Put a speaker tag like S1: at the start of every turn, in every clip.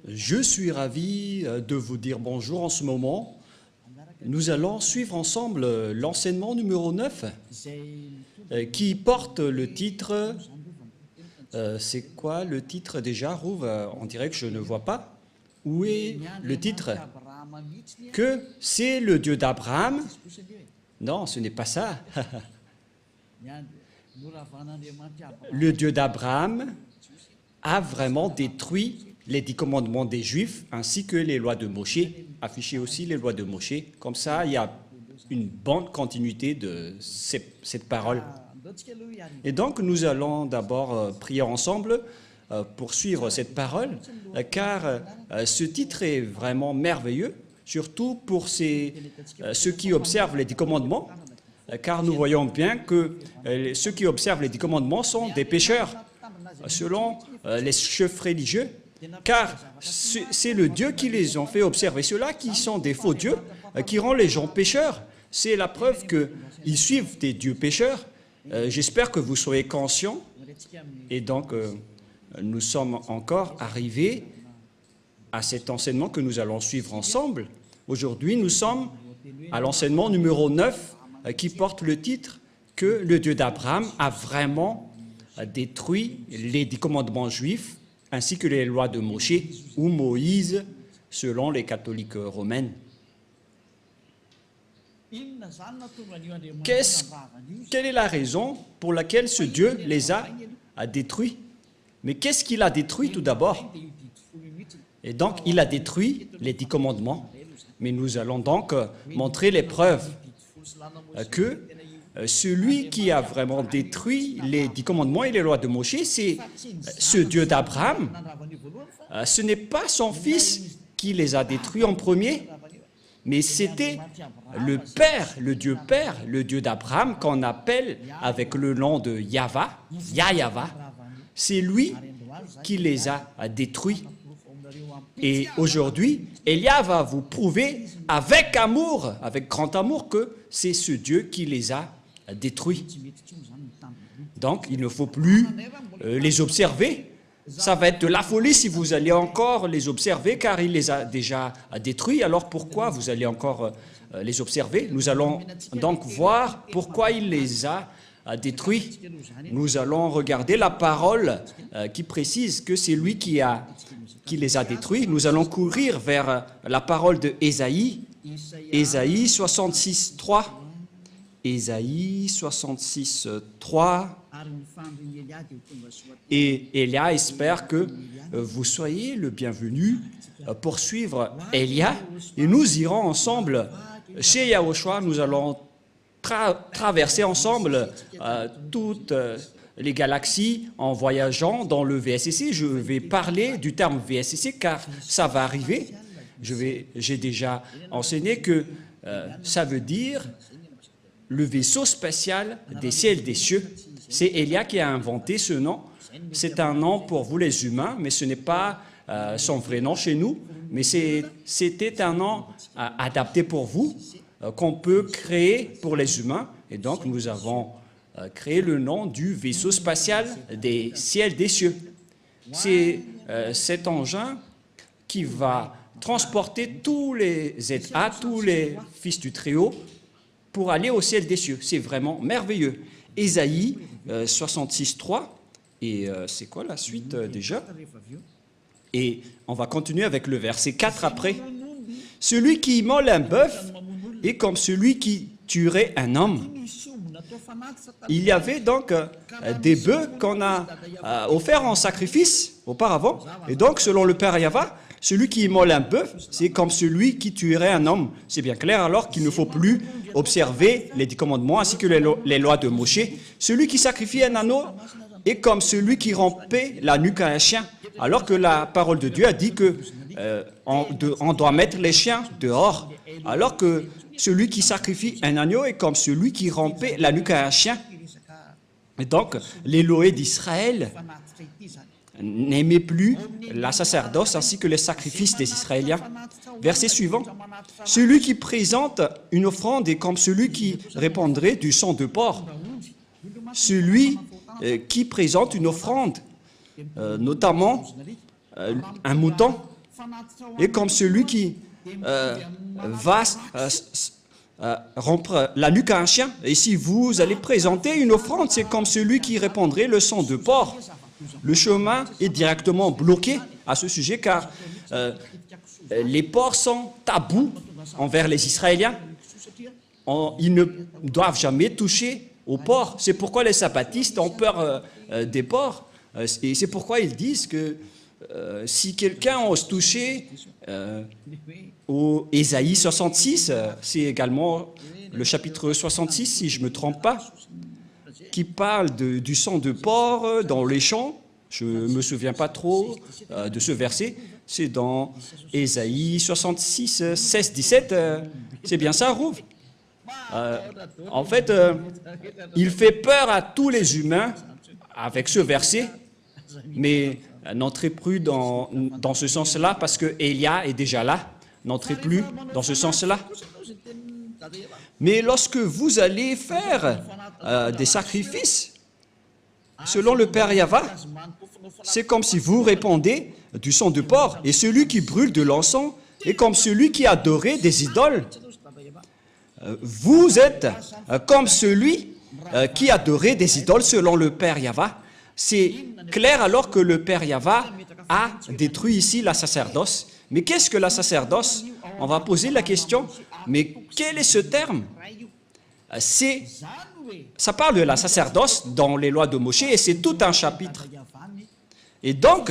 S1: Je suis ravi de vous dire bonjour en ce moment. Nous allons suivre ensemble l'enseignement numéro 9 qui porte le titre... c'est quoi le titre déjà, Rouve? On dirait que je ne vois pas. Où est le titre? Que c'est le Dieu d'Abraham? Non, ce n'est pas ça. Le Dieu d'Abraham a vraiment détruit les 10 commandements des Juifs ainsi que les lois de Moshe. Afficher aussi les lois de Moshe. Comme ça, il y a une bonne continuité de cette parole. Et donc, nous allons d'abord prier ensemble pour suivre cette parole, car ce titre est vraiment merveilleux, surtout pour ceux qui observent les 10 commandements, car nous voyons bien que ceux qui observent les 10 commandements sont des pécheurs, selon les chefs religieux, car c'est le Dieu qui les a fait observer. Ceux-là qui sont des faux dieux, qui rendent les gens pécheurs, c'est la preuve qu'ils suivent des dieux pécheurs. J'espère que vous soyez conscients. Et donc, nous sommes encore arrivés à cet enseignement que nous allons suivre ensemble. Aujourd'hui, nous sommes à l'enseignement numéro 9 qui porte le titre que le Dieu d'Abraham a vraiment détruit les 10 commandements juifs ainsi que les lois de Moshe ou Moïse selon les catholiques romains. Quelle est la raison pour laquelle ce Dieu les a détruits? Mais qu'est-ce qu'il a détruit tout d'abord? Et donc, il a détruit les 10 commandements. Mais nous allons donc montrer les preuves que celui qui a vraiment détruit les 10 commandements et les lois de Moshe, c'est ce Dieu d'Abraham. Ce n'est pas son fils qui les a détruits en premier, mais c'était le Père, le Dieu d'Abraham, qu'on appelle avec le nom de Yahva, Yahva. C'est lui qui les a détruits. Et aujourd'hui, Elia va vous prouver avec amour, avec grand amour, que c'est ce Dieu qui les a détruits. Donc, il ne faut plus les observer. Ça va être de la folie si vous allez encore les observer, car il les a déjà détruits. Alors pourquoi vous allez encore les observer? Nous allons donc voir pourquoi il les a détruits. Nous allons regarder la parole qui précise que c'est lui qui les a détruits. Nous allons courir vers la parole de Ésaïe, Ésaïe 66, 3. Ésaïe 66, 3. Et Elia espère que vous soyez le bienvenu pour suivre Elia. Et nous irons ensemble chez Yahushua. Nous allons traverser ensemble toutes les galaxies en voyageant dans le VSCC. Je vais parler du terme VSCC car ça va arriver. J'ai déjà enseigné que ça veut dire le vaisseau spatial des ciels et des cieux. C'est Elia qui a inventé ce nom. C'est un nom pour vous les humains, mais ce n'est pas son vrai nom chez nous. Mais c'était un nom adapté pour vous, qu'on peut créer pour les humains. Et donc, nous avons créé le nom du vaisseau spatial des ciels et des cieux. C'est cet engin qui va transporter tous les êtres, tous les fils du Très-Haut, pour aller au ciel des cieux. C'est vraiment merveilleux. Ésaïe 66, 3. Et c'est quoi la suite déjà? Et on va continuer avec le verset 4 après. Celui qui immole un bœuf est comme celui qui tuerait un homme. Il y avait donc des bœufs qu'on a offerts en sacrifice auparavant. Et donc, selon le Père Yahva, celui qui immole un bœuf, c'est comme celui qui tuerait un homme. C'est bien clair alors qu'il ne faut plus observer les 10 commandements ainsi que les lois de Moshe. Celui qui sacrifie un agneau est comme celui qui rompait la nuque à un chien. Alors que la parole de Dieu a dit que on doit mettre les chiens dehors. Alors que celui qui sacrifie un agneau est comme celui qui rompait la nuque à un chien. Et donc, l'Élohé d'Israël n'aimait plus la sacerdoce ainsi que les sacrifices des Israéliens. Verset suivant. Celui qui présente une offrande est comme celui qui répandrait du sang de porc. Celui qui présente une offrande, notamment un mouton, est comme celui qui va rompre la nuque à un chien. Et si vous allez présenter une offrande, c'est comme celui qui répandrait le sang de porc. Le chemin est directement bloqué à ce sujet car les porcs sont tabous envers les Israéliens. Ils ne doivent jamais toucher aux porcs. C'est pourquoi les sabbatistes ont peur des porcs. Et c'est pourquoi ils disent que si quelqu'un ose toucher au Ésaïe 66, c'est également le chapitre 66, si je ne me trompe pas, qui parle du sang de porc dans les champs. Je ne me souviens pas trop de ce verset. C'est dans Ésaïe 66, 16, 17. C'est bien ça, Rouv? En fait, il fait peur à tous les humains avec ce verset, mais n'entrez plus dans ce sens-là parce que Élia est déjà là. N'entrez plus dans ce sens-là. Mais lorsque vous allez faire des sacrifices, selon le Père Yahva, c'est comme si vous répandez du sang de porc. Et celui qui brûle de l'encens est comme celui qui adorait des idoles. Vous êtes comme celui qui adorait des idoles selon le Père Yahva. C'est clair alors que le Père Yahva a détruit ici la sacerdoce. Mais qu'est-ce que la sacerdoce? On va poser la question, mais quel est ce terme? Ça parle de la sacerdoce dans les lois de Moïse et c'est tout un chapitre. Et donc,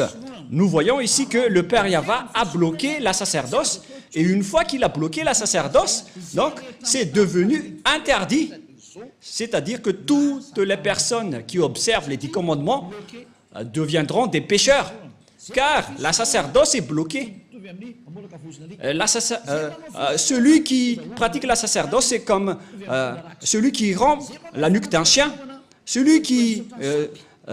S1: nous voyons ici que le Père Yahva a bloqué la sacerdoce et une fois qu'il a bloqué la sacerdoce, donc c'est devenu interdit. C'est-à-dire que toutes les personnes qui observent les 10 commandements deviendront des pécheurs, car la sacerdoce est bloquée. Celui qui pratique la sacerdoce, c'est comme celui qui rompt la nuque d'un chien. Celui qui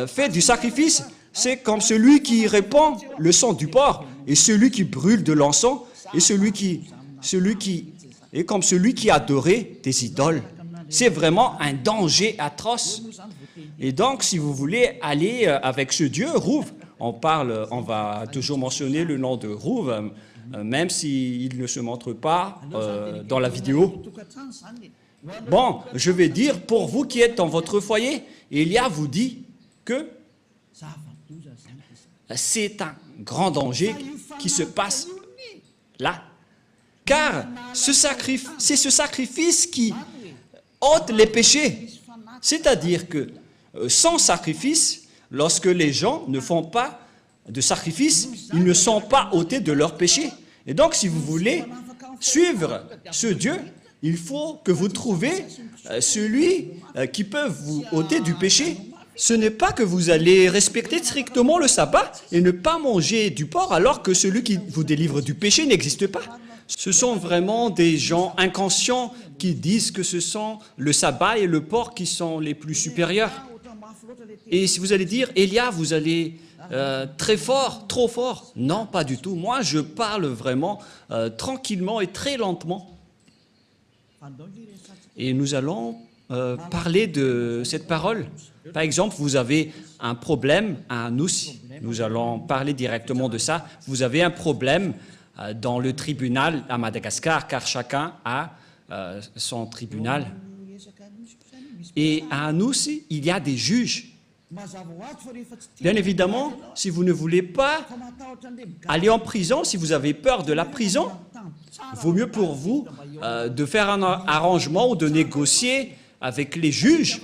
S1: fait du sacrifice, c'est comme celui qui répand le sang du porc. Et celui qui brûle de l'encens, et celui qui est comme celui qui adorait des idoles. C'est vraiment un danger atroce. Et donc, si vous voulez aller avec ce Dieu, Rouv, on va toujours mentionner le nom de Rouv, même s'il ne se montre pas dans la vidéo. Bon, je vais dire, pour vous qui êtes dans votre foyer, Élia vous dit que c'est un grand danger qui se passe là. Car c'est ce sacrifice qui ôte les péchés. C'est-à-dire que sans sacrifice, lorsque les gens ne font pas de sacrifice, ils ne sont pas ôtés de leurs péchés. Et donc, si vous voulez suivre ce Dieu, il faut que vous trouviez celui qui peut vous ôter du péché. Ce n'est pas que vous allez respecter strictement le sabbat et ne pas manger du porc alors que celui qui vous délivre du péché n'existe pas. Ce sont vraiment des gens inconscients qui disent que ce sont le sabbat et le porc qui sont les plus supérieurs. Et si vous allez dire, Élia, vous allez très fort, trop fort. Non, pas du tout. Moi, je parle vraiment tranquillement et très lentement. Et nous allons parler de cette parole. Par exemple, vous avez un problème à Anous. Nous allons parler directement de ça. Vous avez un problème dans le tribunal à Madagascar, car chacun a son tribunal. Et à Anous, il y a des juges. Bien évidemment, si vous ne voulez pas aller en prison, si vous avez peur de la prison, vaut mieux pour vous de faire un arrangement ou de négocier avec les juges.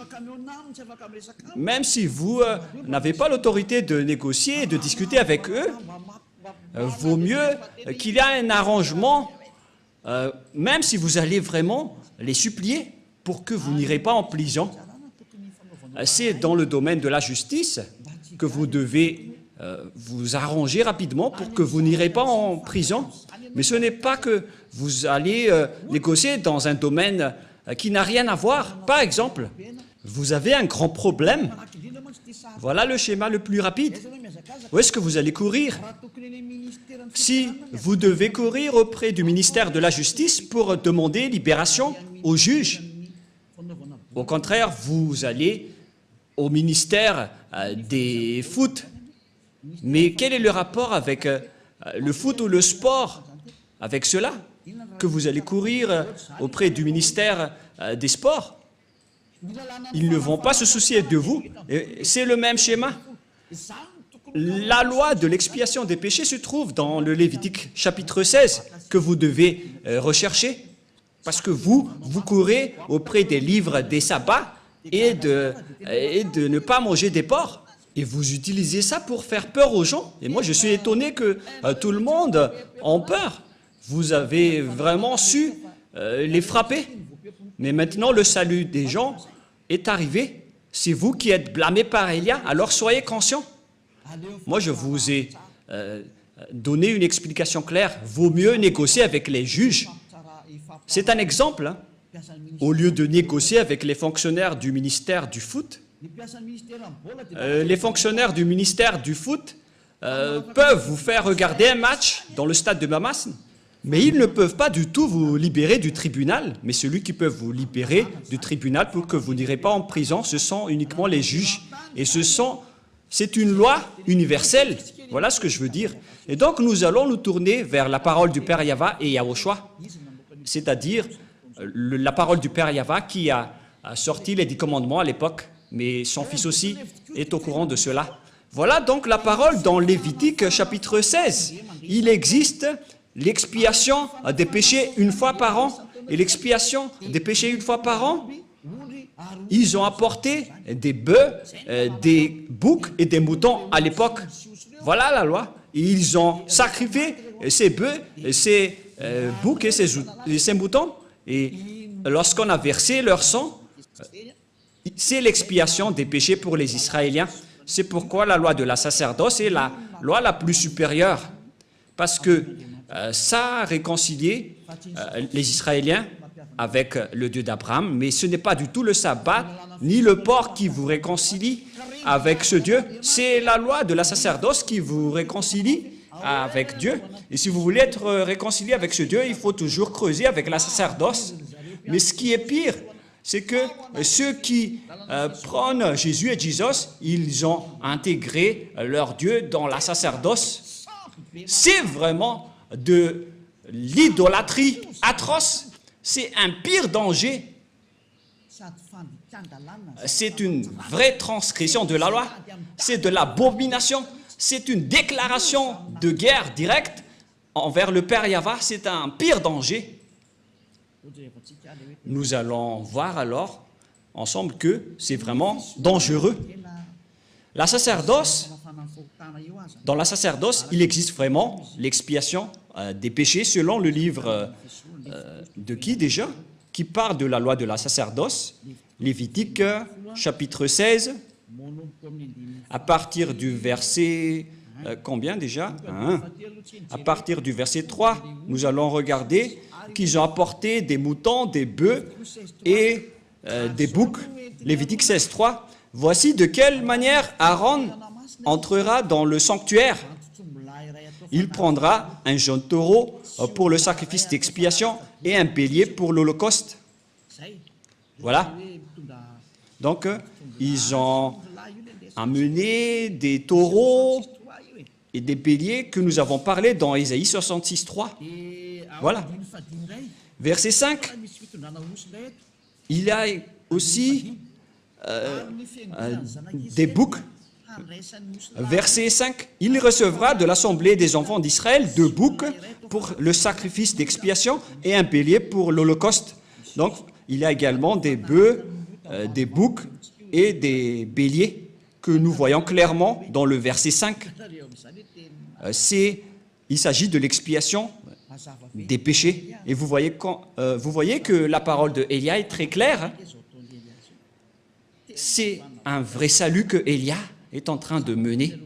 S1: Même si vous n'avez pas l'autorité de négocier et de discuter avec eux, vaut mieux qu'il y ait un arrangement, même si vous allez vraiment les supplier pour que vous n'irez pas en prison. C'est dans le domaine de la justice que vous devez vous arranger rapidement pour que vous n'irez pas en prison. Mais ce n'est pas que vous allez négocier dans un domaine qui n'a rien à voir. Par exemple, vous avez un grand problème. Voilà le schéma le plus rapide. Où est-ce que vous allez courir? Si vous devez courir auprès du ministère de la Justice pour demander libération aux juges, au contraire, vous allez au ministère des foot. Mais quel est le rapport avec le foot ou le sport avec cela, que vous allez courir auprès du ministère des Sports. Ils ne vont pas se soucier de vous. C'est le même schéma. La loi de l'expiation des péchés se trouve dans le Lévitique chapitre 16 que vous devez rechercher parce que vous courez auprès des livres des sabbats et de ne pas manger des porcs. Et vous utilisez ça pour faire peur aux gens. Et moi, je suis étonné que tout le monde ait peur. Vous avez vraiment su les frapper. Mais maintenant, le salut des gens est arrivé. C'est vous qui êtes blâmés par Élia, alors soyez conscients. Moi, je vous ai donné une explication claire. Vaut mieux négocier avec les juges. C'est un exemple. Hein. Au lieu de négocier avec les fonctionnaires du ministère du foot, les fonctionnaires du ministère du foot peuvent vous faire regarder un match dans le stade de Mamasne, mais ils ne peuvent pas du tout vous libérer du tribunal. Mais celui qui peut vous libérer du tribunal pour que vous n'irez pas en prison, ce sont uniquement les juges. Et c'est une loi universelle. Voilà ce que je veux dire. Et donc, nous allons nous tourner vers la parole du Père Yahva et Yahushua, c'est-à-dire la parole du Père Yahva qui a sorti les 10 commandements à l'époque, mais son fils aussi est au courant de cela. Voilà donc la parole dans Lévitique chapitre 16. Il existe l'expiation des péchés une fois par an, et l'expiation des péchés une fois par an, ils ont apporté des bœufs, des boucs et des moutons à l'époque. Voilà la loi. Ils ont sacrifié ces bœufs, ces boucs et ces moutons, et lorsqu'on a versé leur sang, c'est l'expiation des péchés pour les Israéliens. C'est pourquoi la loi de la sacerdoce est la loi la plus supérieure, parce que ça a réconcilié les Israéliens avec le Dieu d'Abraham, mais ce n'est pas du tout le sabbat ni le porc qui vous réconcilie avec ce Dieu. C'est la loi de la sacerdoce qui vous réconcilie avec Dieu. Et si vous voulez être réconcilié avec ce Dieu, il faut toujours creuser avec la sacerdoce. Mais ce qui est pire, c'est que ceux qui prônent Jésus et Jesus, ils ont intégré leur Dieu dans la sacerdoce. C'est vraiment de l'idolâtrie atroce. C'est un pire danger. C'est une vraie transgression de la loi. C'est de l'abomination. C'est une déclaration de guerre directe envers le Père Yahva. C'est un pire danger. Nous allons voir alors ensemble que c'est vraiment dangereux. La sacerdoce, dans la sacerdoce, il existe vraiment l'expiation des péchés selon le livre de qui déjà? Qui parle de la loi de la sacerdoce, Lévitique chapitre 16, à partir du verset, combien déjà? À partir du verset 3, nous allons regarder qu'ils ont apporté des moutons, des bœufs et des boucs. Lévitique 16, 3. Voici de quelle manière Aaron entrera dans le sanctuaire. Il prendra un jeune taureau pour le sacrifice d'expiation et un bélier pour l'holocauste. Voilà. Donc, ils ont amené des taureaux et des béliers que nous avons parlé dans Ésaïe 66, 3. Voilà. Verset 5. Il y a aussi des boucs. Verset 5. Il recevra de l'assemblée des enfants d'Israël 2 boucs pour le sacrifice d'expiation et un bélier pour l'holocauste. Donc, il y a également des bœufs, des boucs et des béliers que nous voyons clairement dans le verset 5. Il s'agit de l'expiation des péchés. Et vous voyez que la parole de Élia est très claire. C'est un vrai salut que Élia est en train de mener.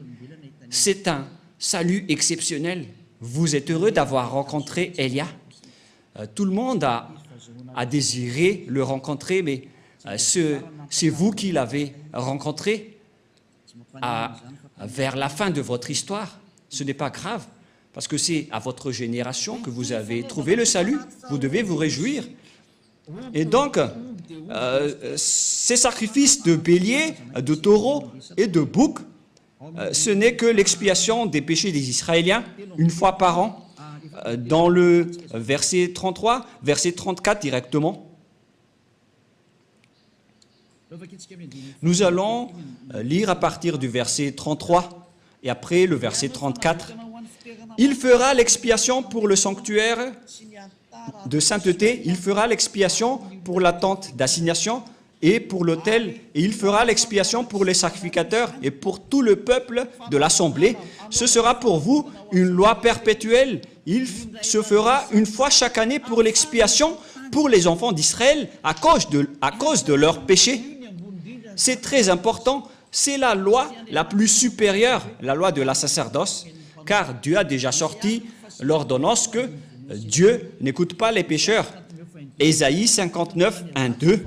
S1: C'est un salut exceptionnel. Vous êtes heureux d'avoir rencontré Élia. Tout le monde a désiré le rencontrer, mais c'est vous qui l'avez rencontré vers la fin de votre histoire. Ce n'est pas grave, parce que c'est à votre génération que vous avez trouvé le salut. Vous devez vous réjouir. Et donc, ces sacrifices de béliers, de taureaux et de boucs ce n'est que l'expiation des péchés des Israéliens, une fois par an, dans le verset 33, verset 34 directement. Nous allons lire à partir du verset 33 et après le verset 34. Il fera l'expiation pour le sanctuaire de sainteté, il fera l'expiation pour la tente d'assignation et pour l'autel, et il fera l'expiation pour les sacrificateurs et pour tout le peuple de l'assemblée. Ce sera pour vous une loi perpétuelle. Il se fera une fois chaque année pour l'expiation pour les enfants d'Israël à cause de leurs péchés. C'est très important. C'est la loi la plus supérieure, la loi de la sacerdoce, car Dieu a déjà sorti l'ordonnance que Dieu n'écoute pas les pécheurs. Ésaïe 59, 1, 2.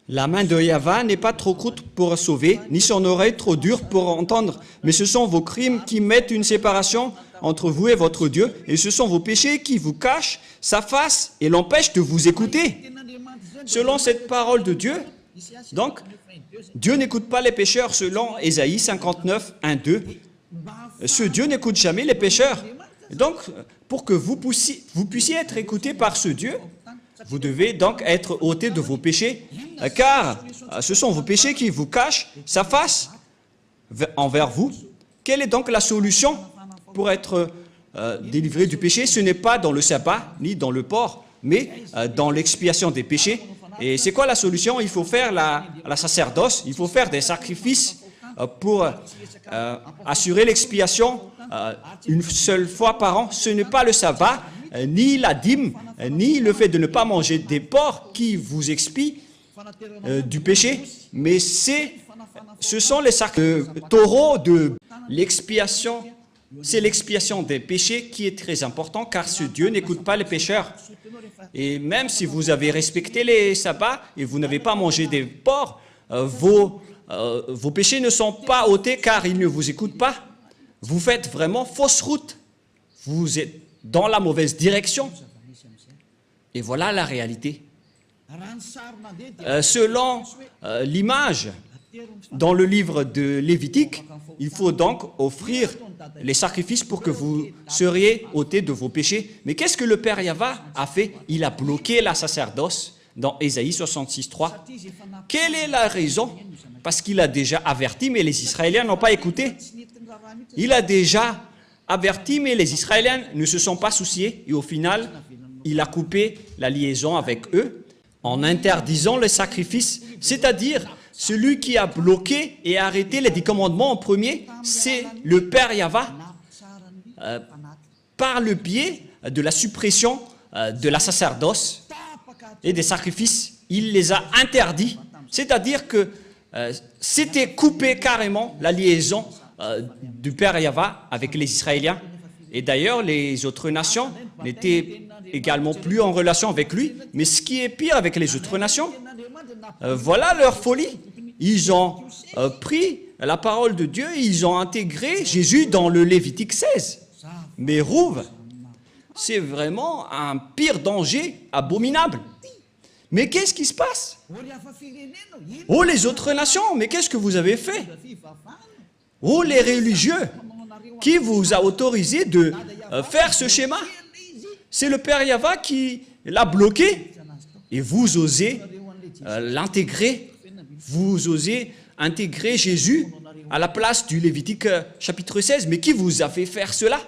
S1: La main de Yahvé n'est pas trop courte pour sauver, ni son oreille trop dure pour entendre, mais ce sont vos crimes qui mettent une séparation entre vous et votre Dieu, et ce sont vos péchés qui vous cachent sa face et l'empêchent de vous écouter. Selon cette parole de Dieu, donc, Dieu n'écoute pas les pécheurs selon Ésaïe 59, 1, 2. Ce Dieu n'écoute jamais les pécheurs. Donc, pour que vous puissiez être écoutés par ce Dieu, vous devez donc être ôtés de vos péchés, car ce sont vos péchés qui vous cachent sa face envers vous. Quelle est donc la solution pour être délivré du péché? Ce n'est pas dans le sabbat, ni dans le port, mais dans l'expiation des péchés. Et c'est quoi la solution? Il faut faire la sacerdoce, il faut faire des sacrifices pour assurer l'expiation une seule fois par an. Ce n'est pas le sabbat, ni la dîme, ni le fait de ne pas manger des porcs qui vous expient du péché, mais ce sont les taureaux de l'expiation. C'est l'expiation des péchés qui est très important, car ce Dieu n'écoute pas les pécheurs. Et même si vous avez respecté les sabbats et vous n'avez pas mangé des porcs, vos péchés ne sont pas ôtés car il ne vous écoute pas. Vous faites vraiment fausse route. Vous êtes dans la mauvaise direction. Et voilà la réalité. Selon l'image dans le livre de Lévitique, il faut donc offrir les sacrifices pour que vous seriez ôtés de vos péchés. Mais qu'est-ce que le Père Yahvé a fait? Il a bloqué la sacerdoce dans Ésaïe 66, 3. Quelle est la raison? Parce qu'il a déjà averti, mais les Israéliens n'ont pas écouté. Il a déjà averti, mais les Israéliens ne se sont pas souciés. Et au final, il a coupé la liaison avec eux en interdisant les sacrifices. C'est-à-dire, celui qui a bloqué et arrêté les 10 commandements en premier, c'est le Père Yahvé, par le biais de la suppression de la sacerdoce et des sacrifices. Il les a interdits. C'est-à-dire que c'était coupé carrément la liaison du Père Yahvé avec les Israéliens. Et d'ailleurs, les autres nations n'étaient également plus en relation avec lui. Mais ce qui est pire avec les autres nations, voilà leur folie. Ils ont pris la parole de Dieu et ils ont intégré Jésus dans le Lévitique 16. Mais Rouve, c'est vraiment un pire danger abominable. Mais qu'est-ce qui se passe? Oh, les autres nations, mais qu'est-ce que vous avez fait? Oh, les religieux, qui vous a autorisé de faire ce schéma? C'est le Père Yahvé qui l'a bloqué. Et vous osez l'intégrer. Vous osez intégrer Jésus à la place du Lévitique chapitre 16. Mais qui vous a fait faire cela?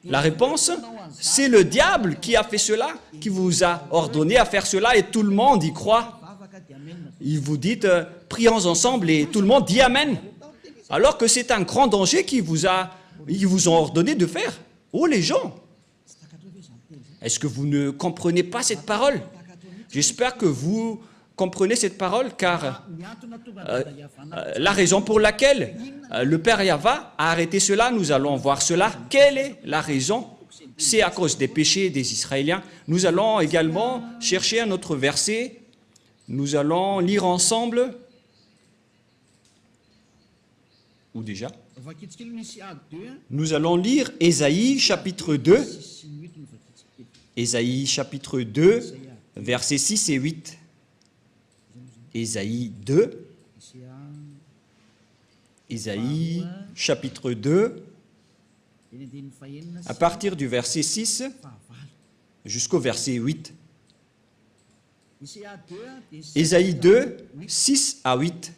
S1: La réponse, c'est le diable qui a fait cela, qui vous a ordonné à faire cela et tout le monde y croit. Il vous dit, prions ensemble et tout le monde dit Amen. Alors que c'est un grand danger qu'ils vous ont ordonné de faire. Oh les gens, est-ce que vous ne comprenez pas cette parole? J'espère que vous comprenez cette parole, car la raison pour laquelle le Père Yahvé a arrêté cela, nous allons voir cela. Quelle est la raison? C'est à cause des péchés des Israéliens. Nous allons également chercher un autre verset. Nous allons lire ensemble. Ou déjà? Nous allons lire Ésaïe chapitre 2. Ésaïe chapitre 2, versets 6 et 8. Ésaïe 2, Ésaïe, chapitre 2, à partir du verset 6 jusqu'au verset 8. Ésaïe 2, 6 à 8.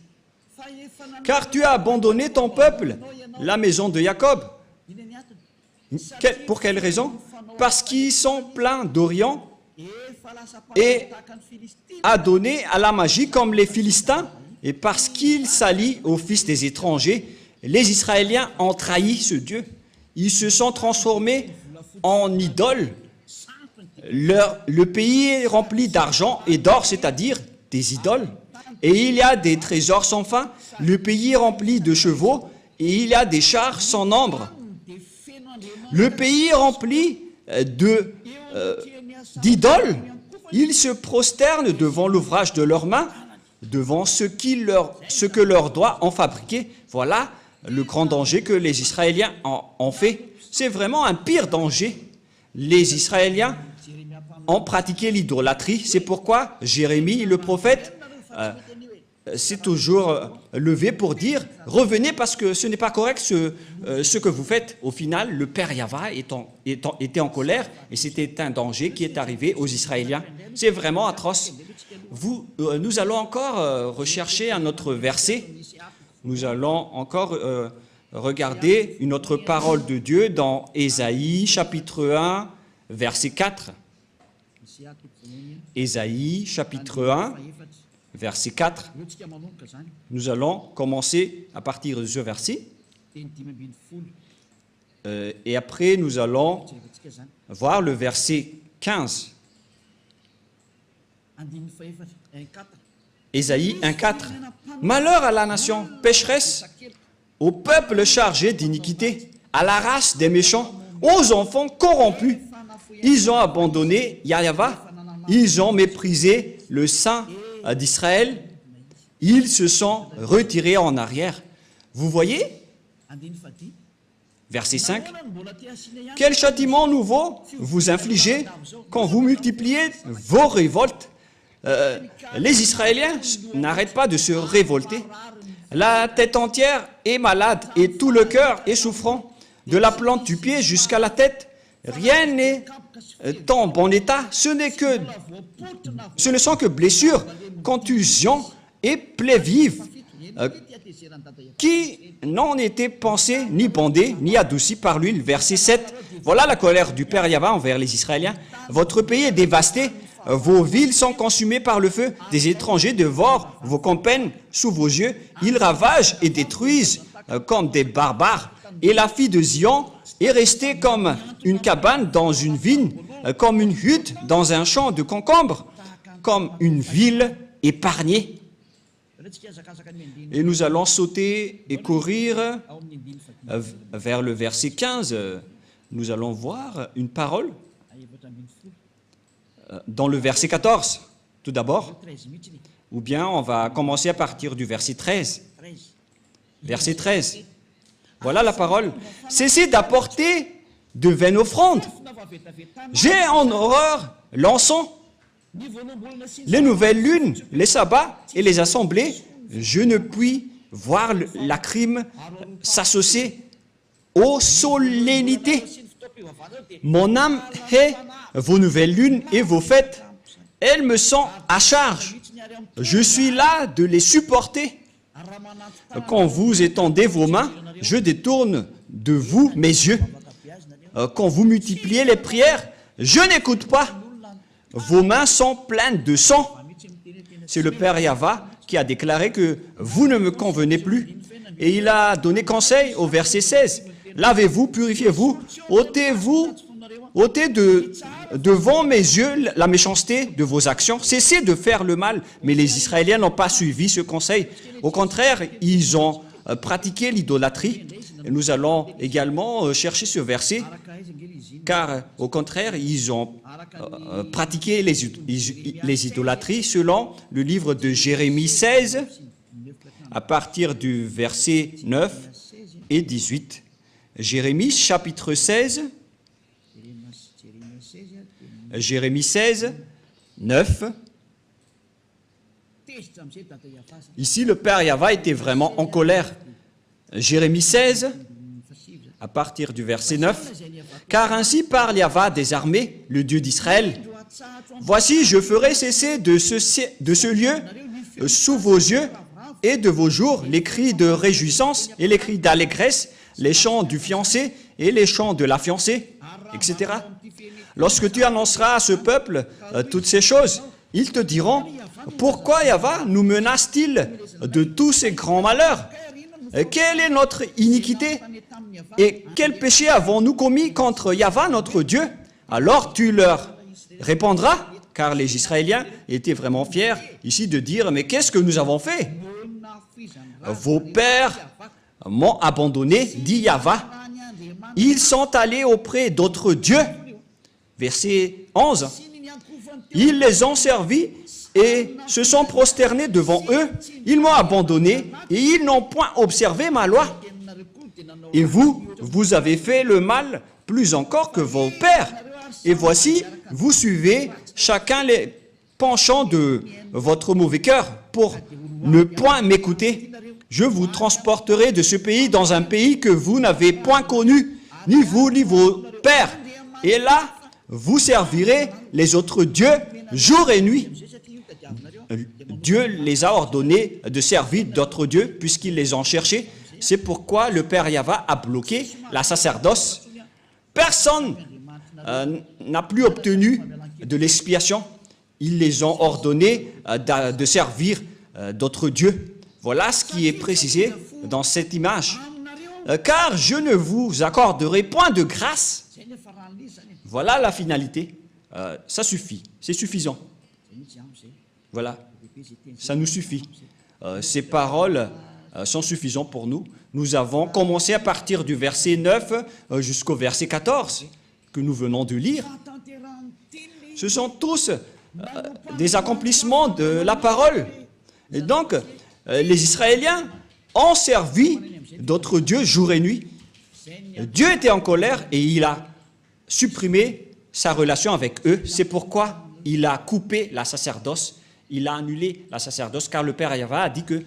S1: Car tu as abandonné ton peuple, la maison de Jacob. Pour quelle raison? Parce qu'ils sont pleins d'Orient et adonnés à la magie comme les Philistins, et parce qu'ils s'allient aux fils des étrangers, les Israéliens ont trahi ce Dieu. Ils se sont transformés en idoles. Le pays est rempli d'argent et d'or, c'est-à-dire des idoles. Et il y a des trésors sans fin. Le pays est rempli de chevaux et il y a des chars sans nombre. Le pays est rempli d'idoles. Ils se prosternent devant l'ouvrage de leurs mains, devant ce que leurs doigts ont fabriqué. Voilà le grand danger que les Israéliens ont fait. C'est vraiment un pire danger. Les Israéliens ont pratiqué l'idolâtrie. C'est pourquoi Jérémie, le prophète, s'est toujours levé pour dire « Revenez parce que ce n'est pas correct ce que vous faites. » Au final, le père Yahva était en colère et c'était un danger qui est arrivé aux Israéliens. C'est vraiment atroce. Nous allons encore rechercher un autre verset. Nous allons encore regarder une autre parole de Dieu dans Ésaïe, chapitre 1, verset 4. Ésaïe, chapitre 1, verset 4. Nous allons commencer à partir de ce verset. Et après, nous allons voir le verset 15. Ésaïe 1,4. Malheur à la nation pécheresse, au peuple chargé d'iniquité, à la race des méchants, aux enfants corrompus. Ils ont abandonné Yahva, ils ont méprisé le Saint d'Israël, ils se sont retirés en arrière. Vous voyez? Verset 5. Quel châtiment nouveau vous infligez quand vous multipliez vos révoltes? Les Israéliens n'arrêtent pas de se révolter. La tête entière est malade et tout le cœur est souffrant. De la plante du pied jusqu'à la tête, rien n'est en bon état. Ce ne sont que blessures, contusions et plaies vives qui n'ont été pensées, ni bandées, ni adoucies par l'huile. Verset 7. Voilà la colère du Père Yahva envers les Israéliens. Votre pays est dévasté. Vos villes sont consumées par le feu. Des étrangers dévorent vos campagnes sous vos yeux. Ils ravagent et détruisent comme des barbares. Et la fille de Zion est restée comme une cabane dans une vigne, comme une hutte dans un champ de concombres, comme une ville épargnée. Et nous allons sauter et courir vers le verset 15. Nous allons voir une parole dans le verset 14, tout d'abord, ou bien on va commencer à partir du verset 13. Verset 13. Voilà la parole. Cessez d'apporter de vaines offrandes. J'ai en horreur l'encens, les nouvelles lunes, les sabbats et les assemblées. Je ne puis voir la crime s'associer aux solennités. Mon âme hait vos nouvelles lunes et vos fêtes. Elles me sont à charge. Je suis là de les supporter. Quand vous étendez vos mains, je détourne de vous mes yeux. Quand vous multipliez les prières, je n'écoute pas. Vos mains sont pleines de sang. C'est le Père Yahva qui a déclaré que vous ne me convenez plus. Et il a donné conseil au verset 16. Lavez-vous, purifiez-vous, ôtez devant mes yeux la méchanceté de vos actions. Cessez de faire le mal. Mais les Israéliens n'ont pas suivi ce conseil. Au contraire, ils ont pratiqué l'idolâtrie. Nous allons également chercher ce verset, car au contraire, ils ont pratiqué les idolâtries selon le livre de Jérémie 16, à partir du verset 9 et 18. Jérémie chapitre 16, Jérémie 16, 9. Ici, le Père Yahva était vraiment en colère. Jérémie 16, à partir du verset 9. « Car ainsi parle Yahva des armées, le Dieu d'Israël. Voici, je ferai cesser de ce lieu, sous vos yeux et de vos jours, les cris de réjouissance et les cris d'allégresse, les chants du fiancé et les chants de la fiancée, etc. Lorsque tu annonceras à ce peuple toutes ces choses, ils te diront, pourquoi Yahva nous menace-t-il de tous ces grands malheurs? Quelle est notre iniquité? Et quel péché avons-nous commis contre Yahva, notre Dieu? Alors tu leur répondras, car les Israéliens étaient vraiment fiers ici de dire, mais qu'est-ce que nous avons fait? Vos pères m'ont abandonné, dit Yahva. Ils sont allés auprès d'autres dieux. Verset 11. Ils les ont servis et se sont prosternés devant eux. Ils m'ont abandonné et ils n'ont point observé ma loi. Et vous avez fait le mal plus encore que vos pères. Et voici, vous suivez chacun les penchants de votre mauvais cœur pour ne point m'écouter. Je vous transporterai de ce pays dans un pays que vous n'avez point connu, ni vous ni vos pères. Et là, vous servirez les autres dieux jour et nuit. Dieu les a ordonnés de servir d'autres dieux puisqu'ils les ont cherchés. C'est pourquoi le Père Yahva a bloqué la sacerdoce. Personne n'a plus obtenu de l'expiation. Ils les ont ordonnés de servir d'autres dieux. Voilà ce qui est précisé dans cette image. Car je ne vous accorderai point de grâce. Voilà la finalité. Ça suffit, c'est suffisant. Voilà, ça nous suffit. Ces paroles sont suffisantes pour nous. Nous avons commencé à partir du verset 9 jusqu'au verset 14 que nous venons de lire. Ce sont tous des accomplissements de la parole. Et donc, les Israéliens ont servi d'autres dieux jour et nuit. Dieu était en colère et il a supprimé sa relation avec eux. C'est pourquoi il a coupé la sacerdoce. Il a annulé la sacerdoce car le Père Yahva a dit que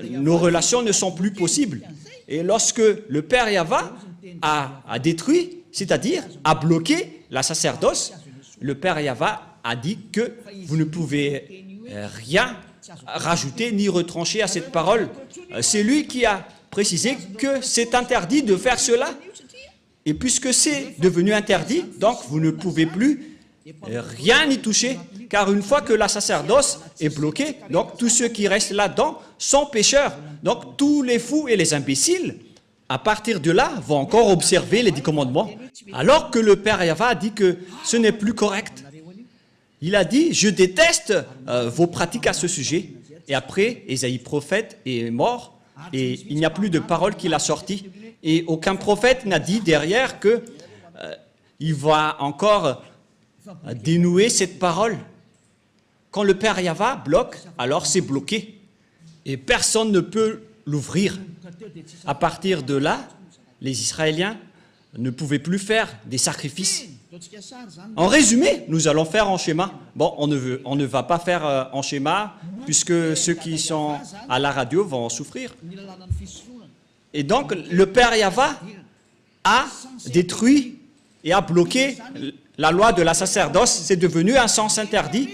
S1: nos relations ne sont plus possibles. Et lorsque le Père Yahva a détruit, c'est-à-dire a bloqué la sacerdoce, le Père Yahva a dit que vous ne pouvez rien rajouter ni retrancher à cette parole. C'est lui qui a précisé que c'est interdit de faire cela. Et puisque c'est devenu interdit, donc vous ne pouvez plus rien y toucher. Car une fois que la sacerdoce est bloquée, donc tous ceux qui restent là-dedans sont pécheurs. Donc tous les fous et les imbéciles, à partir de là, vont encore observer les 10 commandements. Alors que le Père Yahva a dit que ce n'est plus correct. Il a dit, je déteste vos pratiques à ce sujet. Et après, Ésaïe prophète est mort et il n'y a plus de parole qu'il a sortie. Et aucun prophète n'a dit derrière que il va encore dénouer cette parole. Quand le Père Yahva bloque, alors c'est bloqué. Et personne ne peut l'ouvrir. À partir de là, les Israéliens ne pouvaient plus faire des sacrifices. En résumé, nous allons faire en schéma. Bon, on ne va pas faire en schéma, puisque ceux qui sont à la radio vont souffrir. Et donc, le Père Yahva a détruit et a bloqué la loi de la sacerdoce. C'est devenu un sens interdit.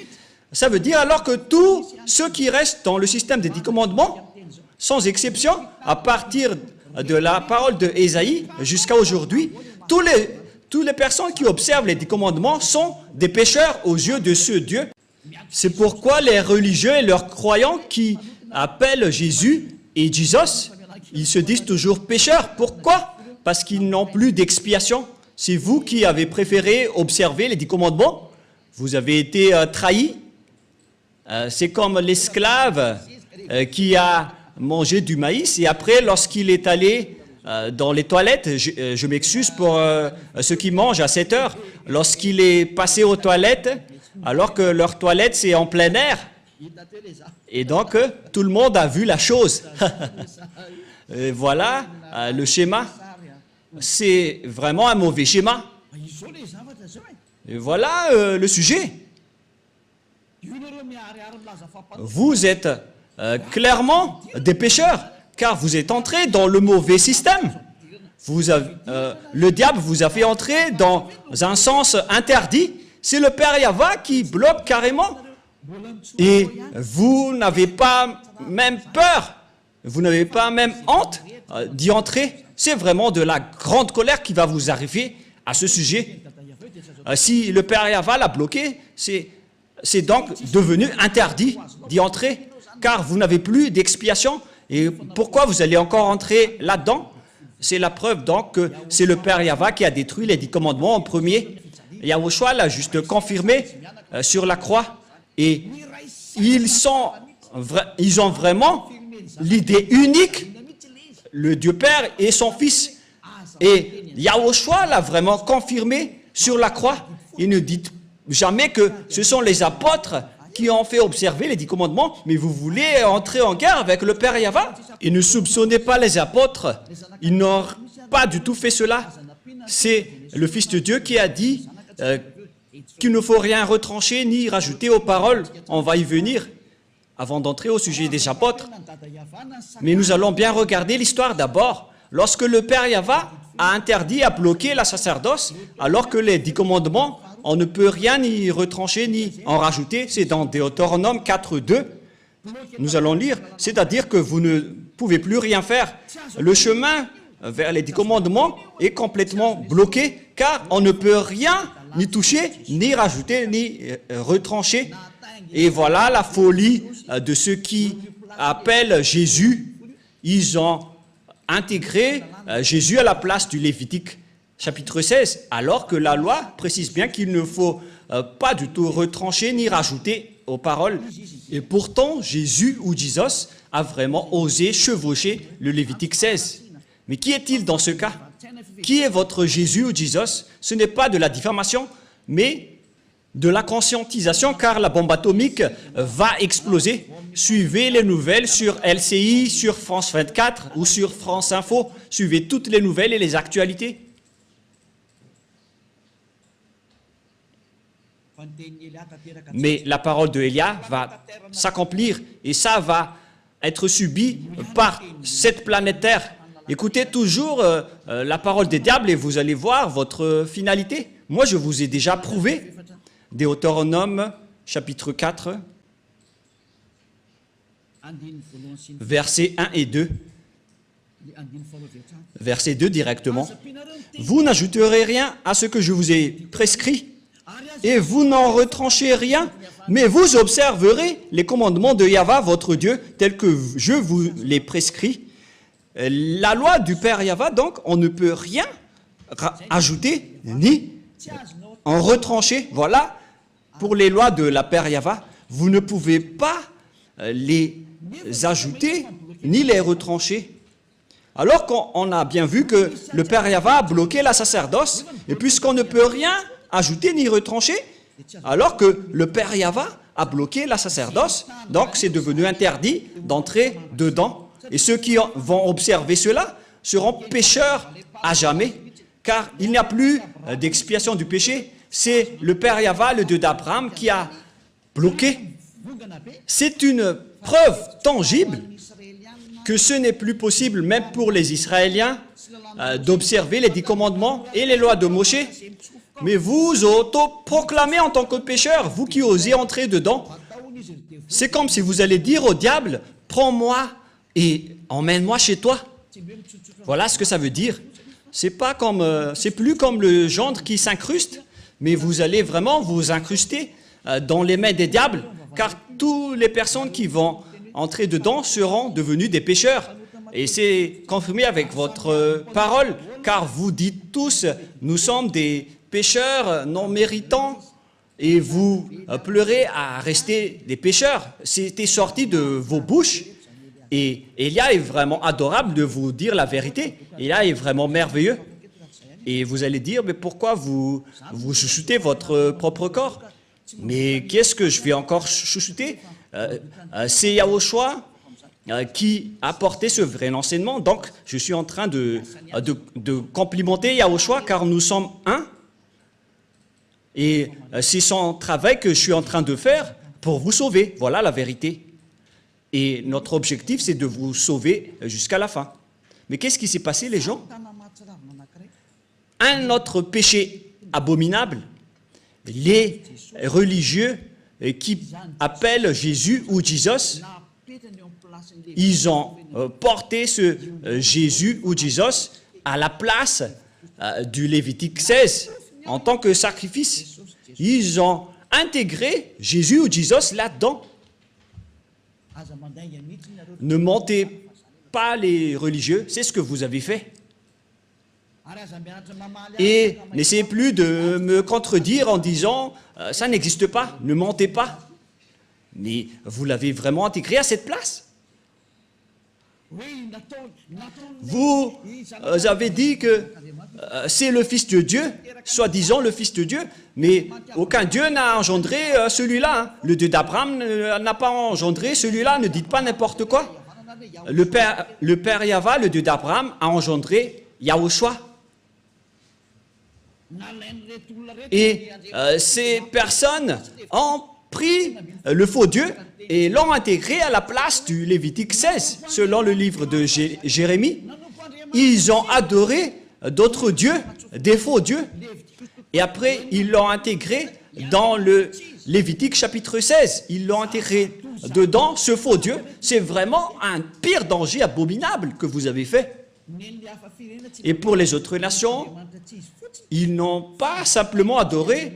S1: Ça veut dire alors que tous ceux qui restent dans le système des 10 commandements, sans exception, à partir de la parole de Ésaïe jusqu'à aujourd'hui, toutes les personnes qui observent les 10 commandements sont des pécheurs aux yeux de ce Dieu. C'est pourquoi les religieux et leurs croyants qui appellent Jésus et Jesus, ils se disent toujours pécheurs. Pourquoi? Parce qu'ils n'ont plus d'expiation. C'est vous qui avez préféré observer les 10 commandements. Vous avez été trahis. C'est comme l'esclave qui a mangé du maïs et après, lorsqu'il est allé dans les toilettes, je m'excuse pour ceux qui mangent à 7 heures, lorsqu'il est passé aux toilettes, alors que leur toilette c'est en plein air, et donc tout le monde a vu la chose. Et voilà le schéma, c'est vraiment un mauvais schéma. Et voilà le sujet. Vous êtes clairement des pécheurs, car vous êtes entré dans le mauvais système. Le diable vous a fait entrer dans un sens interdit. C'est le Père Yahva qui bloque carrément. Et vous n'avez pas même peur, vous n'avez pas même honte d'y entrer. C'est vraiment de la grande colère qui va vous arriver à ce sujet. Si le Père Yahva l'a bloqué, c'est donc devenu interdit d'y entrer, car vous n'avez plus d'expiation. Et pourquoi vous allez encore entrer là-dedans? C'est la preuve donc que c'est le Père Yahva qui a détruit les 10 commandements en premier. Yahushua l'a juste confirmé sur la croix. Et ils ont vraiment l'idée unique, le Dieu Père et son Fils. Et Yahushua l'a vraiment confirmé sur la croix. Il ne dit jamais que ce sont les apôtres qui ont fait observer les 10 commandements, mais vous voulez entrer en guerre avec le Père Yahva. Et ne soupçonnez pas les apôtres, ils n'ont pas du tout fait cela. C'est le Fils de Dieu qui a dit qu'il ne faut rien retrancher ni rajouter aux paroles. On va y venir avant d'entrer au sujet des apôtres. Mais nous allons bien regarder l'histoire d'abord. Lorsque le Père Yahva a interdit, a bloqué la sacerdoce, alors que les 10 commandements, on ne peut rien y retrancher ni en rajouter. C'est dans Deutéronome 4.2. Nous allons lire, c'est-à-dire que vous ne pouvez plus rien faire. Le chemin vers les 10 commandements est complètement bloqué, car on ne peut rien ni toucher, ni rajouter, ni retrancher. Et voilà la folie de ceux qui appellent Jésus. Ils ont intégré Jésus à la place du Lévitique chapitre 16, alors que la loi précise bien qu'il ne faut pas du tout retrancher ni rajouter aux paroles. Et pourtant, Jésus ou Jesus a vraiment osé chevaucher le Lévitique 16. Mais qui est-il dans ce cas? Qui est votre Jésus ou Jesus? Ce n'est pas de la diffamation, mais de la conscientisation, car la bombe atomique va exploser. Suivez les nouvelles sur LCI, sur France 24 ou sur France Info. Suivez toutes les nouvelles et les actualités. Mais la parole de Élia va s'accomplir et ça va être subi par cette planète Terre. Écoutez toujours la parole des diables et vous allez voir votre finalité. Moi, je vous ai déjà prouvé. Deutéronome, chapitre 4, versets 1 et 2. Verset 2 directement. Vous n'ajouterez rien à ce que je vous ai prescrit, et vous n'en retranchez rien, mais vous observerez les commandements de Yahva, votre Dieu, tels que je vous les prescris. La loi du Père Yahva, donc, on ne peut rien ajouter ni en retrancher. Voilà, pour les lois de la Père Yahva, vous ne pouvez pas les ajouter ni les retrancher. Alors qu'on a bien vu que le Père Yahva a bloqué la sacerdoce, et puisqu'on ne peut rien ajouter ni retrancher, alors que le Père Yahva a bloqué la sacerdoce, donc c'est devenu interdit d'entrer dedans. Et ceux qui vont observer cela seront pécheurs à jamais, car il n'y a plus d'expiation du péché. C'est le Père Yahva, le Dieu d'Abraham, qui a bloqué. C'est une preuve tangible que ce n'est plus possible, même pour les Israéliens, d'observer les 10 commandements et les lois de Moshe. Mais vous auto-proclamez en tant que pécheur, vous qui osez entrer dedans. C'est comme si vous allez dire au diable, prends-moi et emmène-moi chez toi. Voilà ce que ça veut dire. C'est plus comme le gendre qui s'incruste, mais vous allez vraiment vous incruster dans les mains des diables, car toutes les personnes qui vont entrer dedans seront devenus des pécheurs. Et c'est confirmé avec votre parole, car vous dites tous, nous sommes des pécheurs non méritants, et vous pleurez à rester des pécheurs. C'était sorti de vos bouches, et Élia est vraiment adorable de vous dire la vérité. Élia est vraiment merveilleux. Et vous allez dire, mais pourquoi vous chouchoutez votre propre corps? Mais qu'est-ce que je vais encore chouchouter? C'est Yahushua qui a porté ce vrai enseignement. Donc, je suis en train de complimenter Yahushua, car nous sommes un. Et c'est son travail que je suis en train de faire pour vous sauver. Voilà la vérité. Et notre objectif, c'est de vous sauver jusqu'à la fin. Mais qu'est-ce qui s'est passé, les gens? Un autre péché abominable, les religieux qui appellent Jésus ou Jesus, ils ont porté ce Jésus ou Jesus à la place du Lévitique 16 en tant que sacrifice. Ils ont intégré Jésus ou Jesus là-dedans. Ne mentez pas les religieux, c'est ce que vous avez fait. Et n'essayez plus de me contredire en disant « ça n'existe pas, ne mentez pas ». Mais vous l'avez vraiment intégré à cette place. Vous avez dit que c'est le Fils de Dieu, soi-disant le Fils de Dieu, mais aucun Dieu n'a engendré celui-là. Hein. Le Dieu d'Abraham n'a pas engendré celui-là, ne dites pas n'importe quoi. Le Père Yahva, le Dieu d'Abraham, a engendré Yahushua. Et ces personnes ont pris le faux Dieu et l'ont intégré à la place du Lévitique 16, selon le livre de Jérémie. Ils ont adoré d'autres dieux, des faux dieux, et après ils l'ont intégré dans le Lévitique chapitre 16. Ils l'ont intégré dedans, ce faux Dieu. C'est vraiment un pire danger abominable que vous avez fait. Et pour les autres nations, ils n'ont pas simplement adoré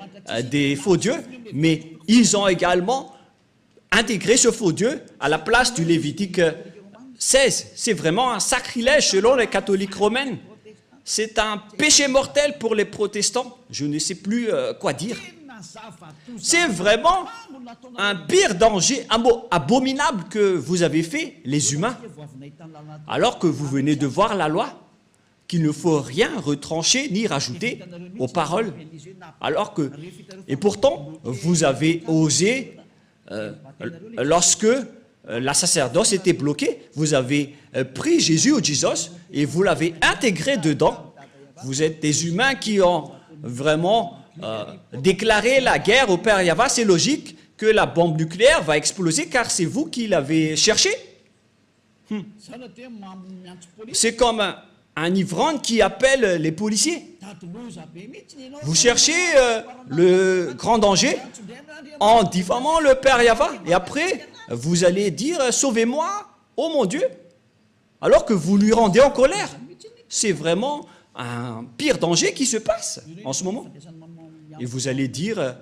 S1: des faux dieux, mais ils ont également intégré ce faux Dieu à la place du Lévitique 16. C'est vraiment un sacrilège selon les catholiques romains. C'est un péché mortel pour les protestants. Je ne sais plus quoi dire. C'est vraiment un pire danger abominable que vous avez fait, les humains, alors que vous venez de voir la loi, qu'il ne faut rien retrancher ni rajouter aux paroles. Et pourtant, vous avez osé, lorsque la sacerdoce était bloquée, vous avez pris Jésus ou Jesus et vous l'avez intégré dedans. Vous êtes des humains qui ont vraiment déclaré la guerre au Père Yahva. C'est logique que la bombe nucléaire va exploser car c'est vous qui l'avez cherché. C'est comme un ivrogne qui appelle les policiers. Vous cherchez le grand danger en diffamant le Père Yahva. Et après, vous allez dire « Sauvez-moi, oh mon Dieu !» alors que vous lui rendez en colère. C'est vraiment un pire danger qui se passe en ce moment. Et vous allez dire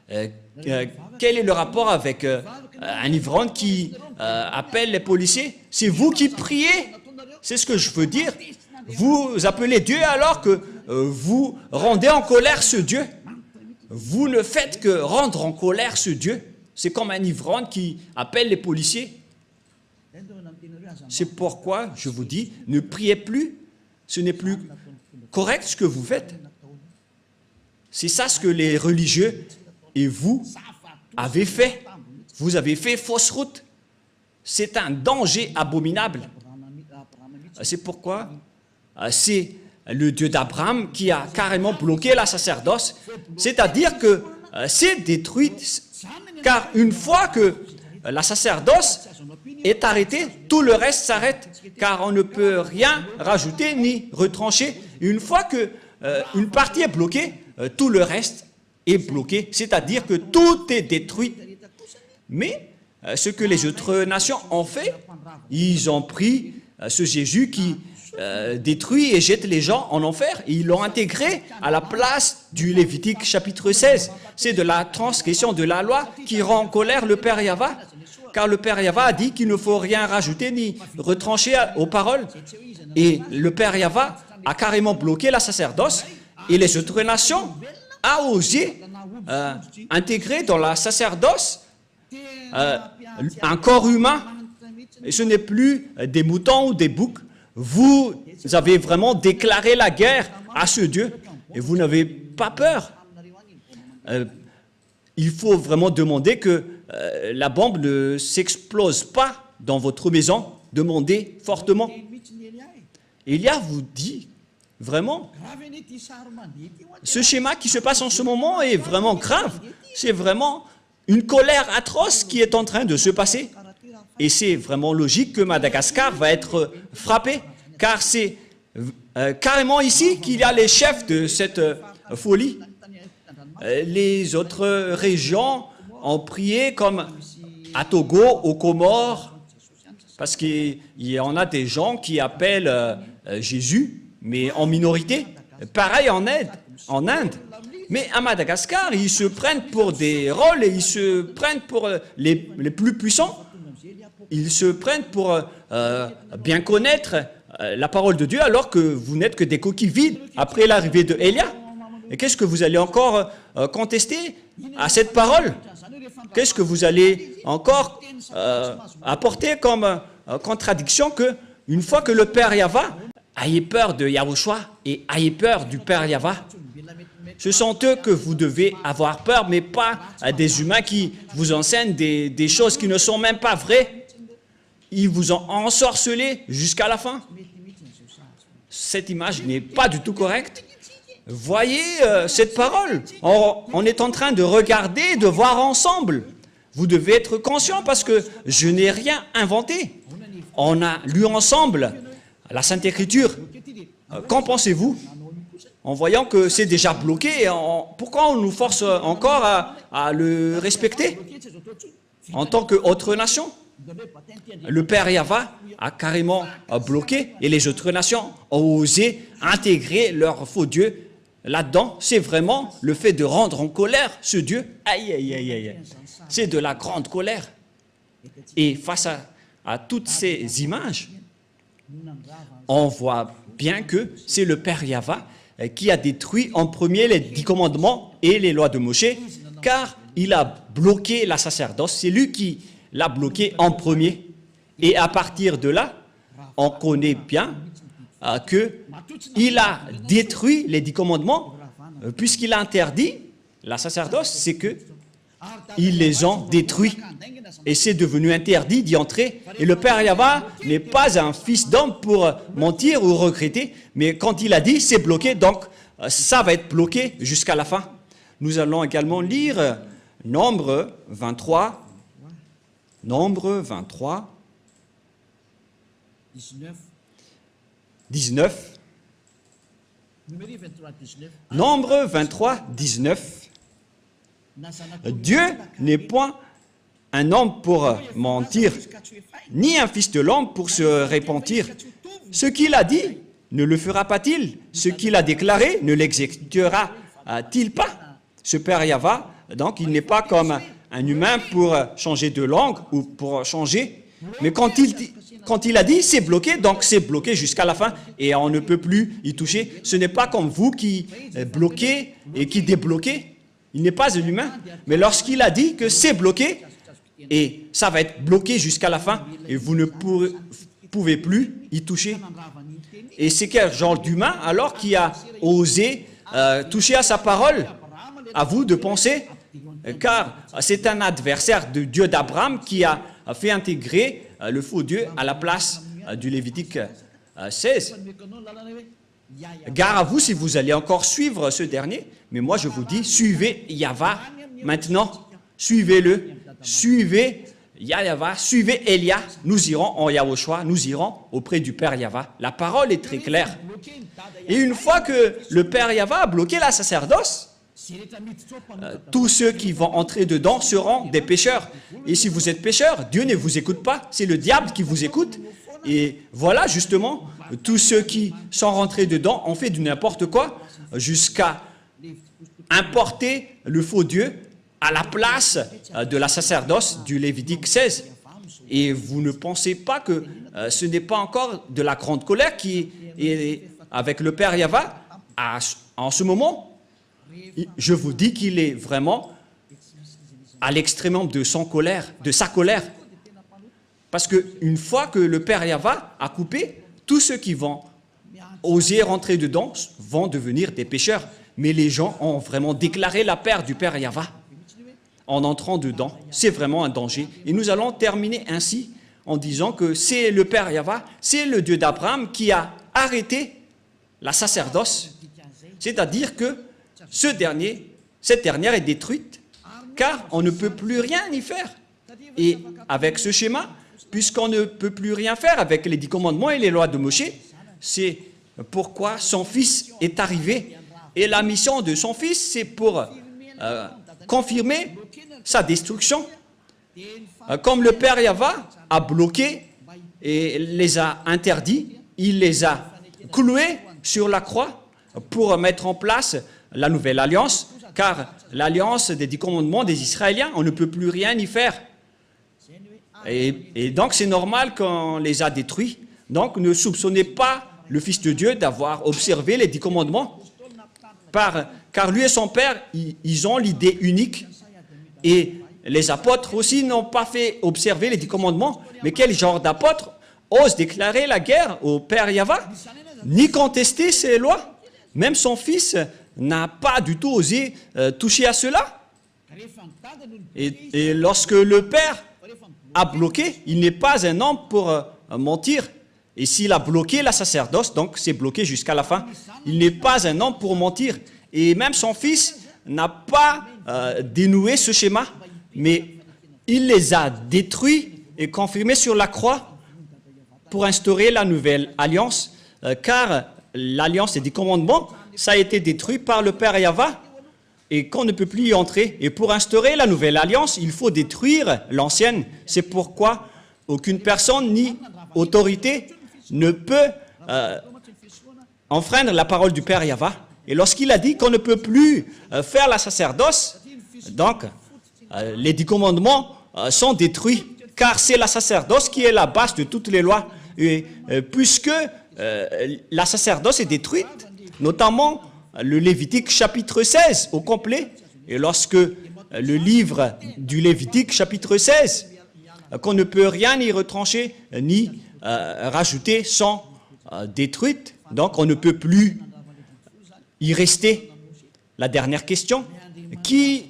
S1: quel est le rapport avec un ivrogne qui appelle les policiers? C'est vous qui priez. C'est ce que je veux dire. Vous appelez Dieu alors que vous rendez en colère ce Dieu. Vous ne faites que rendre en colère ce Dieu. C'est comme un ivrogne qui appelle les policiers. C'est pourquoi je vous dis, ne priez plus. Ce n'est plus correct ce que vous faites. C'est ça ce que les religieux et vous avez fait. Vous avez fait fausse route. C'est un danger abominable. C'est pourquoi c'est le Dieu d'Abraham qui a carrément bloqué la sacerdoce. C'est-à-dire que c'est détruit, car une fois que la sacerdoce est arrêtée, tout le reste s'arrête, car on ne peut rien rajouter ni retrancher. Une fois que une partie est bloquée, tout le reste est bloqué, c'est-à-dire que tout est détruit. Mais ce que les autres nations ont fait, ils ont pris ce Jésus qui détruit et jette les gens en enfer, et ils l'ont intégré à la place du Lévitique chapitre 16. C'est de la transgression de la loi qui rend en colère le Père Yahva, car le Père Yahva a dit qu'il ne faut rien rajouter ni retrancher aux paroles. Et le Père Yahva a carrément bloqué la sacerdoce, et les autres nations ont osé intégrer dans la sacerdoce un corps humain. Et ce n'est plus des moutons ou des boucs. Vous avez vraiment déclaré la guerre à ce Dieu et vous n'avez pas peur. Il faut vraiment demander que la bombe ne s'explose pas dans votre maison. Demandez fortement. Élia vous dit vraiment, ce schéma qui se passe en ce moment est vraiment grave. C'est vraiment une colère atroce qui est en train de se passer. Et c'est vraiment logique que Madagascar va être frappé, car c'est carrément ici qu'il y a les chefs de cette folie. Les autres régions ont prié comme à Togo, aux Comores, parce qu'il y en a des gens qui appellent Jésus, mais en minorité. Pareil en Inde. Mais à Madagascar, ils se prennent pour des rôles et ils se prennent pour les plus puissants. Ils se prennent pour bien connaître la parole de Dieu, alors que vous n'êtes que des coquilles vides après l'arrivée de Élia. Et qu'est-ce que vous allez encore contester à cette parole? Qu'est-ce que vous allez encore apporter comme contradiction que une fois que le Père Yahva, ayez peur de Yahushua et ayez peur du Père Yahva. Ce sont eux que vous devez avoir peur, mais pas des humains qui vous enseignent des choses qui ne sont même pas vraies. Ils vous ont ensorcelé jusqu'à la fin. Cette image n'est pas du tout correcte. Voyez cette parole. On est en train de regarder, de voir ensemble. Vous devez être conscient parce que je n'ai rien inventé. On a lu ensemble la Sainte Écriture. Qu'en pensez-vous? En voyant que c'est déjà bloqué, pourquoi on nous force encore à le respecter en tant qu'autre nation? Le Père Yahva a carrément bloqué et les autres nations ont osé intégrer leur faux Dieu là-dedans. C'est vraiment le fait de rendre en colère ce Dieu. Aïe, aïe, aïe, aïe. C'est de la grande colère. Et face à toutes ces images, on voit bien que c'est le Père Yahva qui a détruit en premier les 10 commandements et les lois de Moshe, car il a bloqué la sacerdoce. C'est lui qui l'a bloqué en premier. Et à partir de là, on connaît bien qu'il a détruit les 10 commandements, puisqu'il a interdit la sacerdoce, c'est qu'ils les ont détruits. Et c'est devenu interdit d'y entrer. Et le Père Yahva n'est pas un fils d'homme pour mentir ou regretter, mais quand il a dit, c'est bloqué, donc ça va être bloqué jusqu'à la fin. Nous allons également lire Nombre 23. Nombre 23. 19. Nombre 23, 19. Dieu n'est point un homme pour mentir, ni un fils de l'homme pour se repentir. Ce qu'il a dit, ne le fera pas-il? Ce qu'il a déclaré, ne l'exécutera-t-il pas? Ce Père Yahva, donc, il n'est pas comme un humain pour changer de langue ou pour changer. Mais quand il a dit, c'est bloqué, donc c'est bloqué jusqu'à la fin et on ne peut plus y toucher. Ce n'est pas comme vous qui bloquez et qui débloquez. Il n'est pas un humain. Mais lorsqu'il a dit que c'est bloqué, et ça va être bloqué jusqu'à la fin, et vous ne pouvez plus y toucher. Et c'est quel genre d'humain alors qui a osé toucher à sa parole? À vous de penser, car c'est un adversaire de Dieu d'Abraham qui a fait intégrer le faux Dieu à la place du Lévitique 16. Gare à vous si vous allez encore suivre ce dernier, mais moi je vous dis, suivez Yahva maintenant, suivez-le, suivez Yahva, suivez Elia, nous irons en Yahushua, nous irons auprès du Père Yahva. La parole est très claire. Et une fois que le Père Yahva a bloqué la sacerdoce, tous ceux qui vont entrer dedans seront des pécheurs. Et si vous êtes pécheurs, Dieu ne vous écoute pas, c'est le diable qui vous écoute. Et voilà justement, tous ceux qui sont rentrés dedans ont fait du n'importe quoi jusqu'à importer le faux Dieu à la place de la sacerdoce du Lévitique 16. Et vous ne pensez pas que ce n'est pas encore de la grande colère qui est avec le Père Yahva en ce moment? Je vous dis qu'il est vraiment à l'extrêmum de sa colère. Parce qu'une fois que le Père Yahva a coupé, tous ceux qui vont oser rentrer dedans vont devenir des pécheurs. Mais les gens ont vraiment déclaré la paix du Père Yahva en entrant dedans. C'est vraiment un danger. Et nous allons terminer ainsi en disant que c'est le Père Yahva, c'est le Dieu d'Abraham qui a arrêté la sacerdoce. C'est-à-dire que cette dernière est détruite, car on ne peut plus rien y faire. Et avec ce schéma, puisqu'on ne peut plus rien faire avec les 10 commandements et les lois de Moïse, c'est pourquoi son fils est arrivé. Et la mission de son fils, c'est pour confirmer sa destruction. Comme le Père Yahva a bloqué et les a interdits, il les a cloués sur la croix pour mettre en place la nouvelle alliance, car l'alliance des 10 commandements des Israéliens, on ne peut plus rien y faire. Et donc c'est normal qu'on les a détruits. Donc ne soupçonnez pas le Fils de Dieu d'avoir observé les 10 commandements, car lui et son Père, ils ont l'idée unique. Et les apôtres aussi n'ont pas fait observer les 10 commandements. Mais quel genre d'apôtre ose déclarer la guerre au Père Yahva, ni contester ses lois? Même son fils n'a pas du tout osé toucher à cela. Et lorsque le Père a bloqué, il n'est pas un homme pour mentir. Et s'il a bloqué la sacerdoce, donc c'est bloqué jusqu'à la fin, il n'est pas un homme pour mentir. Et même son fils n'a pas dénoué ce schéma, mais il les a détruits et confirmés sur la croix pour instaurer la nouvelle alliance, car l'alliance des 10 commandements, ça a été détruit par le Père Yahva, et qu'on ne peut plus y entrer. Et pour instaurer la nouvelle alliance, il faut détruire l'ancienne. C'est pourquoi aucune personne ni autorité ne peut enfreindre la parole du Père Yahva. Et lorsqu'il a dit qu'on ne peut plus faire la sacerdoce, donc les 10 commandements sont détruits, car c'est la sacerdoce qui est la base de toutes les lois. Et puisque la sacerdoce est détruite, notamment le Lévitique chapitre 16 au complet, et lorsque le livre du Lévitique chapitre 16, qu'on ne peut rien y retrancher ni rajouter, sont détruites, donc on ne peut plus y rester. La dernière question, qui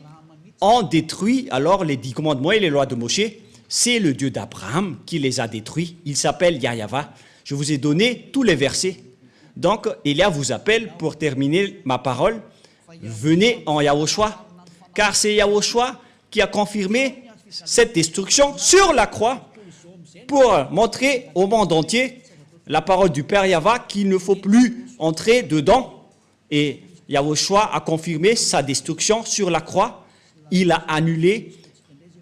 S1: ont détruit alors les 10 commandements et les lois de Moïse? C'est le Dieu d'Abraham qui les a détruits. Il s'appelle Yahva. Je vous ai donné tous les versets. Donc, Élia vous appelle pour terminer ma parole. Venez en Yahushua, car c'est Yahushua qui a confirmé cette destruction sur la croix pour montrer au monde entier la parole du Père Yahva qu'il ne faut plus entrer dedans. Et Yahushua a confirmé sa destruction sur la croix. Il a annulé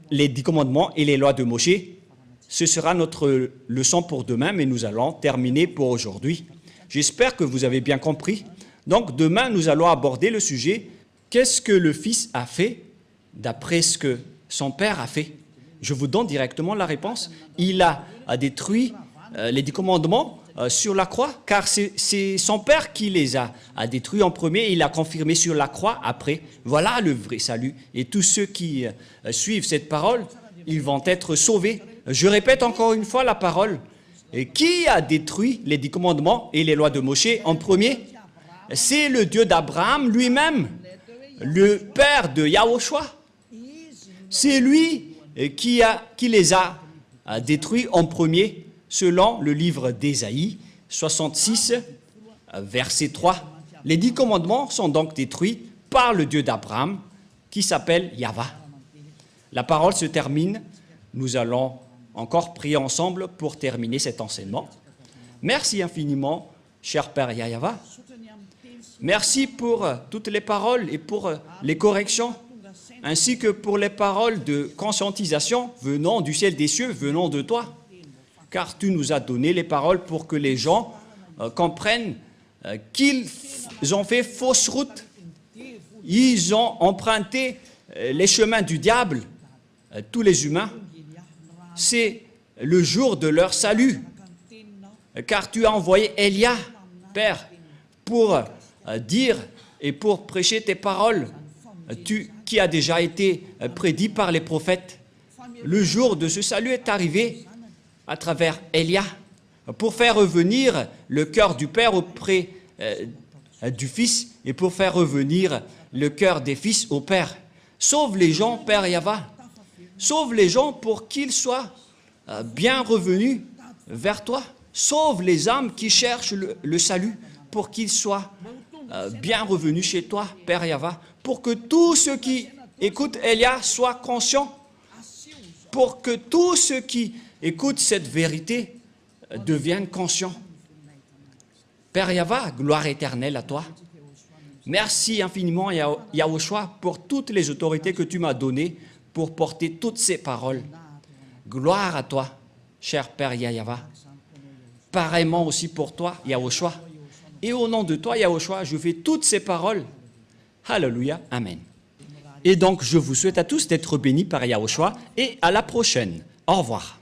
S1: les 10 commandements et les lois de Moïse. Ce sera notre leçon pour demain, mais nous allons terminer pour aujourd'hui. J'espère que vous avez bien compris. Donc demain, nous allons aborder le sujet « Qu'est-ce que le Fils a fait d'après ce que son Père a fait ?» Je vous donne directement la réponse. Il a détruit les 10 commandements sur la croix, car c'est son Père qui les a détruits en premier, et il a confirmé sur la croix après. Voilà le vrai salut. Et tous ceux qui suivent cette parole, ils vont être sauvés. Je répète encore une fois la parole. Et qui a détruit les 10 commandements et les lois de Moïse en premier? C'est le Dieu d'Abraham lui-même, le Père de Yahushua. C'est lui qui les a détruits en premier, selon le livre d'Ésaïe 66, verset 3. Les 10 commandements sont donc détruits par le Dieu d'Abraham, qui s'appelle Yahva. La parole se termine. Nous allons encore prier ensemble pour terminer cet enseignement. Merci infiniment, cher Père Yahva. Merci pour toutes les paroles et pour les corrections, ainsi que pour les paroles de conscientisation venant du ciel des cieux, venant de toi. Car tu nous as donné les paroles pour que les gens comprennent qu'ils ont fait fausse route. Ils ont emprunté les chemins du diable, tous les humains. C'est le jour de leur salut, car tu as envoyé Élia, Père, pour dire et pour prêcher tes paroles, qui a déjà été prédit par les prophètes. Le jour de ce salut est arrivé à travers Élia, pour faire revenir le cœur du Père auprès du Fils et pour faire revenir le cœur des fils au Père. Sauve les gens, Père Yahva. Sauve les gens pour qu'ils soient bien revenus vers toi. Sauve les âmes qui cherchent le salut pour qu'ils soient bien revenus chez toi, Père Yahva. Pour que tous ceux qui écoutent Élia soient conscients pour que tous ceux qui écoutent cette vérité deviennent conscients. Père Yahva, gloire éternelle à toi. Merci infiniment, Yahushua, pour toutes les autorités que tu m'as données pour porter toutes ces paroles. Gloire à toi, cher Père Yahva. Pareillement aussi pour toi, Yahushua. Et au nom de toi, Yahushua, je fais toutes ces paroles. Alléluia, Amen. Et donc, je vous souhaite à tous d'être bénis par Yahushua et à la prochaine. Au revoir.